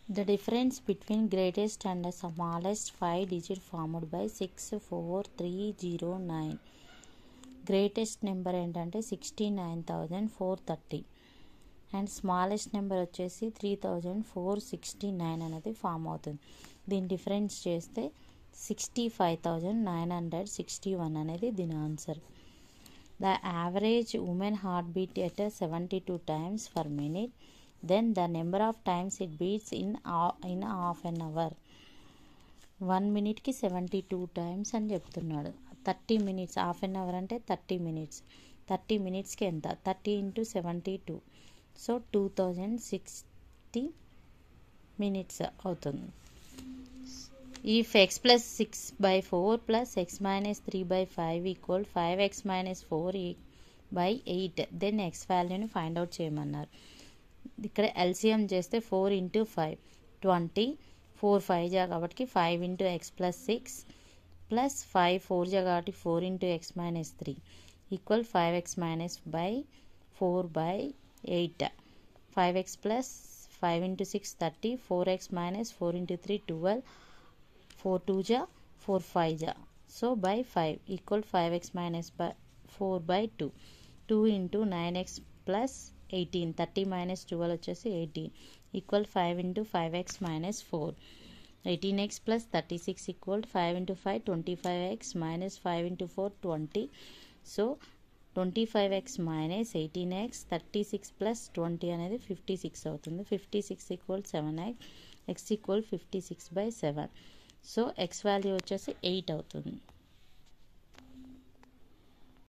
The difference between greatest and the smallest 5 digit formed by 64309. Greatest number ఏంటంటే 69,430 and smallest number వచ్చేసి 3,469 అనేది form అవుతుంది. దీని difference చేస్తే 65,961 అనేది దీని answer. The average woman heartbeat at 72 times per minute. Then the number of times it beats in half an hour. 1 minute 72 times అని చెప్తున్నాడు. 30 minutes, హాఫ్ అన్ అవర్ అంటే 30 minutes. 30 minutesకి ఎంత? 30 into 72, సో 2060 minutes అవుతుంది. If x plus 6/4 plus x minus 3/5 equal 5x minus 4/8, then x వాల్యూని find out చేయమన్నారు. ఇక్కడ LCM చేస్తే 4 into 5 20, 4 5 జా కాబట్టి 5 into x plus 6 plus 5 4 జా కాబట్టి 4 into x minus 3 equal 5x minus 4/8. 5x plus 5 into 6 30, 4x minus 4 into 3 12, 4 2 జా 4 5 జా, so by 5 equal 5x minus 4/2. 2 into 9x plus 18, 30 minus 12 వచ్చేసి 18 equal 5 into 5x minus 4. 18x plus 36 equal 5 into 5 25x minus 5 into 4 20, so 25x minus 18x 36 plus 20 అనేది 56 అవుతుంది. 56 equal 7x, x equal 56/7, so x value వచ్చేసి 8 అవుతుంది.